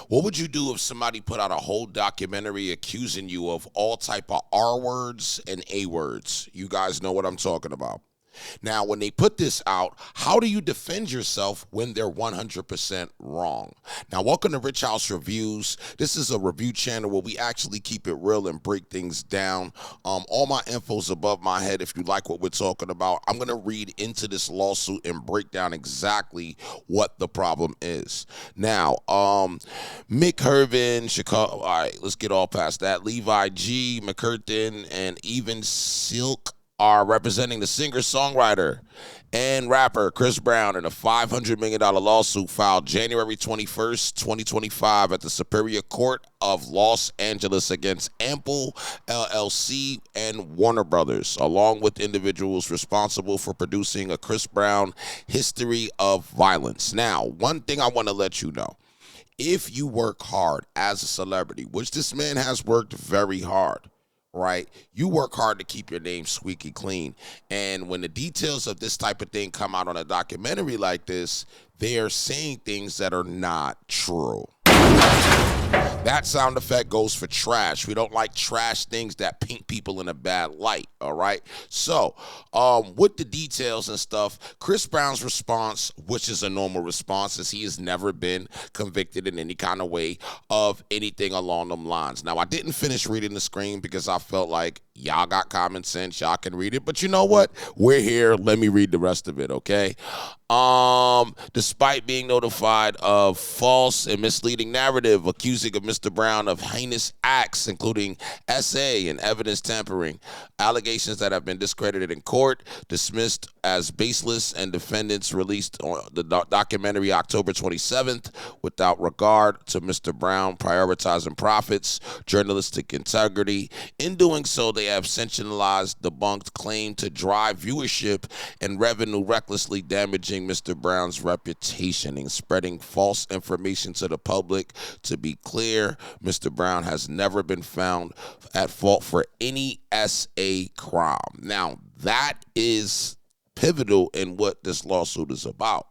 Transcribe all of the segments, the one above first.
What would you do if somebody put out a whole documentary accusing you of all type of R words and A words? You guys know what I'm talking about. Now, when they put this out, how do you defend yourself when they're 100% wrong? Now, welcome to Rich House Reviews. This is a review channel where we actually keep it real and break things down. All my info's above my head. If you like what we're talking about, I'm going to read into this lawsuit and break down exactly what the problem is. Now, Mick Hervin, Chicago. All right, let's get all past that. Levi G, McCurtain, and even Silk are representing the singer-songwriter and rapper Chris Brown in a $500 million lawsuit filed January 21st, 2025 at the Superior Court of Los Angeles against Ample LLC and Warner Brothers, along with individuals responsible for producing a Chris Brown history of violence. Now, one thing I want to let you know, if you work hard as a celebrity, which this man has worked very hard, right? You work hard to keep your name squeaky clean. And when the details of this type of thing come out on a documentary like this, they are saying things that are not true. That sound effect goes for trash. We don't like trash things that paint people in a bad light, all right? So, with the details and stuff, Chris Brown's response, which is a normal response, is he has never been convicted in any kind of way of anything along them lines. Now, I didn't finish reading the screen because I felt like y'all got common sense. Y'all can read it. But you know what? We're here. Let me read the rest of it, okay? Despite being notified of false and misleading narrative accusing of Mr. Brown of heinous acts, including SA and evidence tampering, allegations that have been discredited in court, dismissed as baseless, and defendants released on the documentary October 27th without regard to Mr. Brown prioritizing profits, journalistic integrity. In doing so, they have sensationalized, debunked, claimed to drive viewership and revenue, recklessly damaging Mr. Brown's reputation and spreading false information to the public. To be clear, Mr. Brown has never been found at fault for any SA crime. Now, that is pivotal in what this lawsuit is about.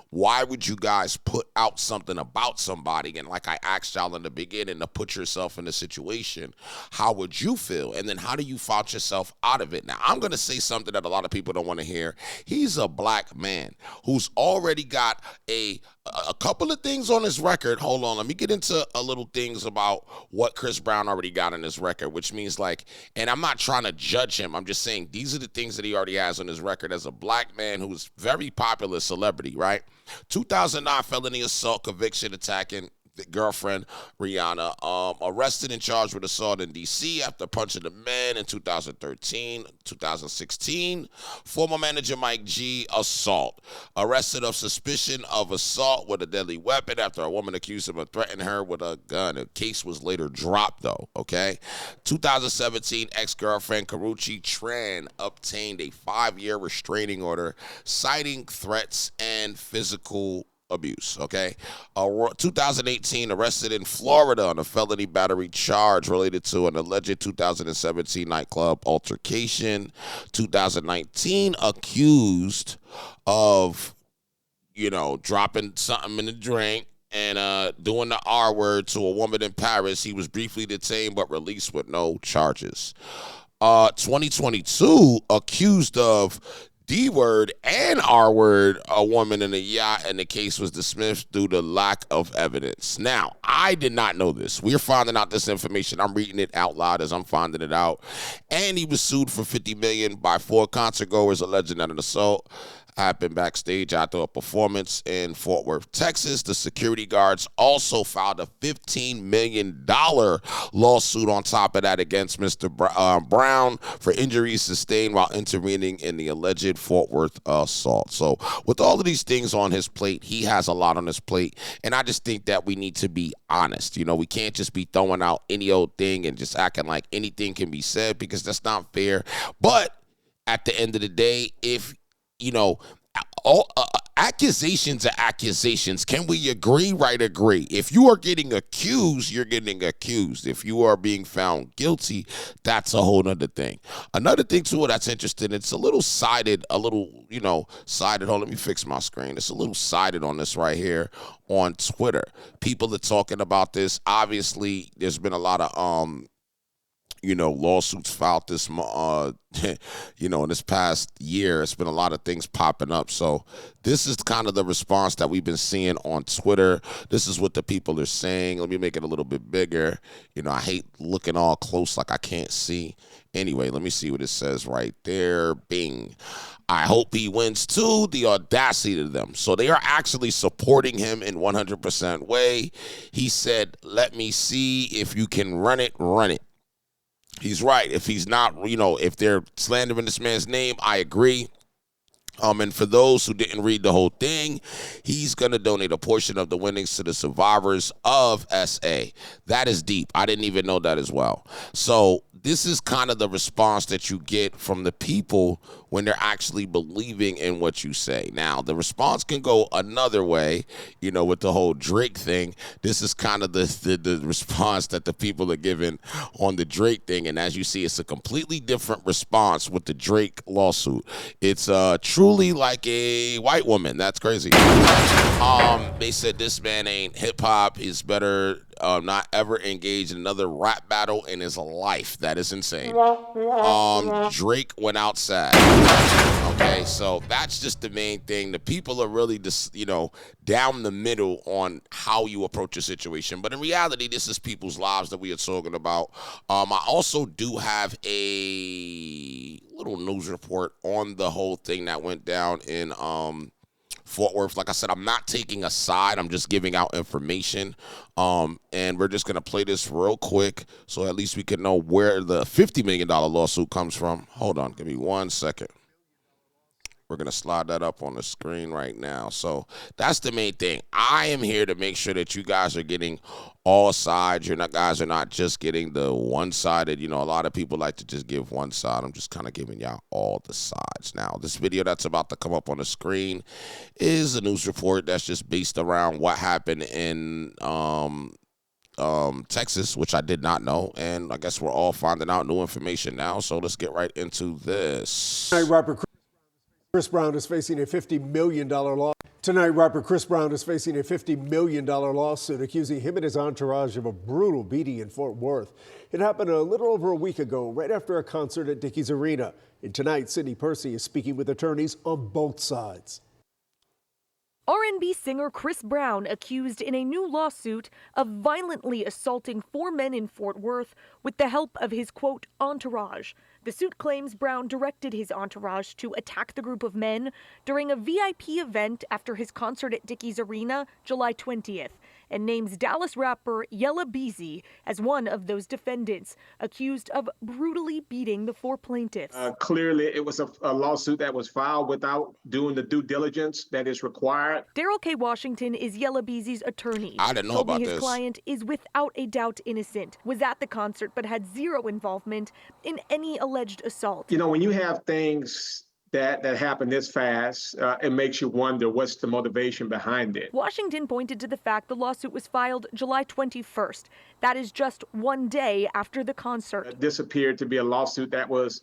Why would you guys put out something about somebody? And like I asked y'all in the beginning, to put yourself in a situation, how would you feel? And then how do you fight yourself out of it? Now, I'm going to say something that a lot of people don't want to hear. He's a black man who's already got a couple of things on his record. Hold on, let me get into a little things about what Chris Brown already got on his record, which means like, and I'm not trying to judge him, I'm just saying these are the things that he already has on his record as a black man who's very popular celebrity, right? 2009 felony assault conviction attacking the girlfriend Rihanna, arrested and charged with assault in D.C. after punching a man in 2016. Former manager Mike G, assault. Arrested of suspicion of assault with a deadly weapon after a woman accused him of threatening her with a gun. The case was later dropped, though, okay? 2017, ex-girlfriend Karuchi Tran obtained a 5-year restraining order citing threats and physical abuse, okay? 2018, arrested in Florida on a felony battery charge related to an alleged 2017 nightclub altercation. 2019, accused of, dropping something in the drink and doing the R word to a woman in Paris. He was briefly detained but released with no charges. 2022, accused of D-word and R-word, a woman in a yacht, and the case was dismissed due to lack of evidence. Now, I did not know this. We're finding out this information. I'm reading it out loud as I'm finding it out. And he was sued for $50 million by 4 concertgoers alleging that an assault happened backstage after a performance in Fort Worth, Texas. The security guards also filed a $15 million lawsuit on top of that against Mr. Brown for injuries sustained while intervening in the alleged Fort Worth assault. So with all of these things on his plate, he has a lot on his plate, and I just think that we need to be honest. We can't just be throwing out any old thing and just acting like anything can be said, because that's not fair. But at the end of the day, if accusations are accusations. Can we agree? Right, agree. If you are getting accused, you're getting accused. If you are being found guilty, that's a whole nother thing. Another thing, too, that's interesting, it's a little sided, sided. Hold, let me fix my screen. It's a little sided on this right here on Twitter. People are talking about this. Obviously, there's been a lot of, lawsuits filed this, in this past year. It's been a lot of things popping up. So this is kind of the response that we've been seeing on Twitter. This is what the people are saying. Let me make it a little bit bigger. I hate looking all close like I can't see. Anyway, let me see what it says right there. Bing. I hope he wins too. The audacity of them. So they are actually supporting him in 100% way. He said, let me see if you can run it, run it. He's right. If he's not, if they're slandering this man's name, I agree. And for those who didn't read the whole thing, he's going to donate a portion of the winnings to the survivors of SA. That is deep. I didn't even know that as well. So this is kind of the response that you get from the people when they're actually believing in what you say. Now, the response can go another way, with the whole Drake thing. This is kind of the response that the people are giving on the Drake thing. And as you see, it's a completely different response with the Drake lawsuit. It's truly like a white woman. That's crazy. They said this man ain't hip-hop. He's better not ever engage in another rap battle in his life. That is insane. Drake went outside. Okay, so that's just the main thing. The people are really just, down the middle on how you approach a situation. But in reality, this is people's lives that we are talking about. I also do have a little news report on the whole thing that went down in Fort Worth. Like I said, I'm not taking a side. I'm just giving out information. And we're just going to play this real quick so at least we can know where the $50 million lawsuit comes from. Hold on. Give me 1 second. We're going to slide that up on the screen right now. So that's the main thing. I am here to make sure that you guys are getting all sides. Guys are not just getting the one-sided. A lot of people like to just give one side. I'm just kind of giving y'all all the sides. Now, this video that's about to come up on the screen is a news report that's just based around what happened in Texas, which I did not know, and I guess we're all finding out new information now. So let's get right into this. Tonight, rapper Chris Brown is facing a $50 million lawsuit. Tonight, rapper Chris Brown is facing a $50 million lawsuit accusing him and his entourage of a brutal beating in Fort Worth. It happened a little over a week ago, right after a concert at Dickies Arena. And tonight, Sidney Percy is speaking with attorneys on both sides. R&B singer Chris Brown accused in a new lawsuit of violently assaulting 4 men in Fort Worth with the help of his, quote, entourage. The suit claims Brown directed his entourage to attack the group of men during a VIP event after his concert at Dickies Arena, July 20th, and names Dallas rapper Yella Beezy as one of those defendants, accused of brutally beating the 4 plaintiffs. Clearly, it was a lawsuit that was filed without doing the due diligence that is required. Daryl K. Washington is Yella Beezy's attorney. I didn't know about this. His client is without a doubt innocent, was at the concert, but had zero involvement in any alleged assault. When you have things that happen this fast, it makes you wonder what's the motivation behind it. Washington pointed to the fact the lawsuit was filed July 21st. That is just 1 day after the concert. This appeared to be a lawsuit that was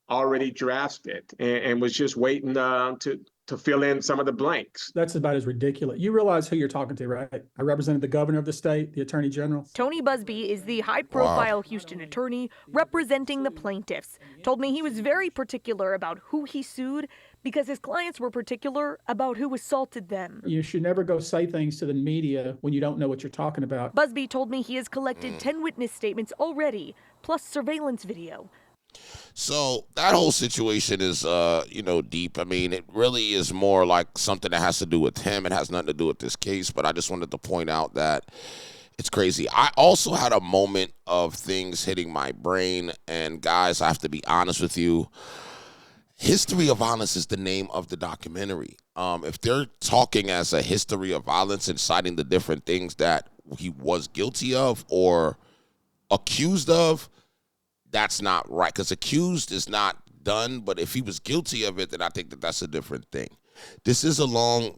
already drafted and was just waiting to fill in some of the blanks. That's about as ridiculous. You realize who you're talking to, right? I represented the governor of the state, the attorney general. Tony Buzbee is the high-profile Houston attorney representing the plaintiffs. Told me he was very particular about who he sued because his clients were particular about who assaulted them. You should never go say things to the media when you don't know what you're talking about. Buzbee told me he has collected 10 witness statements already, plus surveillance video. So that whole situation is, deep. I mean, it really is more like something that has to do with him. It has nothing to do with this case, but I just wanted to point out that it's crazy. I also had a moment of things hitting my brain, and guys, I have to be honest with you. History of Violence is the name of the documentary. If they're talking as a history of violence and citing the different things that he was guilty of or accused of, that's not right, because accused is not done, but if he was guilty of it, then I think that that's a different thing. This is a long,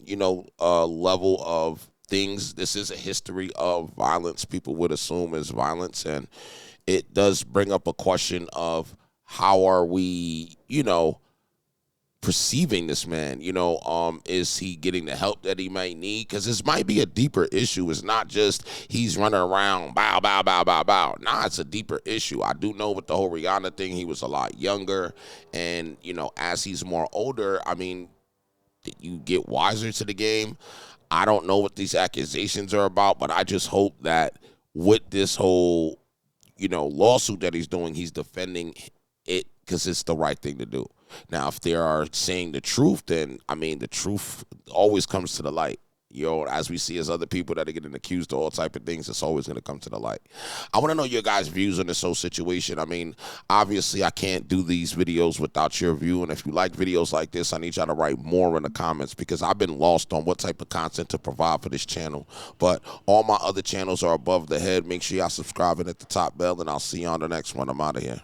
level of things. This is a history of violence. People would assume is violence, and it does bring up a question of how are we, perceiving this man. Is he getting the help that he might need? Because this might be a deeper issue. It's not just he's running around bow bow bow bow bow. Nah, it's a deeper issue. I do know with the whole Rihanna thing, he was a lot younger, and as he's more older, I mean, you get wiser to the game. I don't know what these accusations are about, but I just hope that with this whole lawsuit that he's doing, he's defending it because it's the right thing to do. Now, if they are saying the truth, then, I mean, the truth always comes to the light. As we see as other people that are getting accused of all type of things, it's always going to come to the light. I want to know your guys' views on this whole situation. I mean, obviously, I can't do these videos without your view, and if you like videos like this, I need y'all to write more in the comments because I've been lost on what type of content to provide for this channel. But all my other channels are above the head. Make sure y'all subscribe and hit the top bell, and I'll see you on the next one. I'm out of here.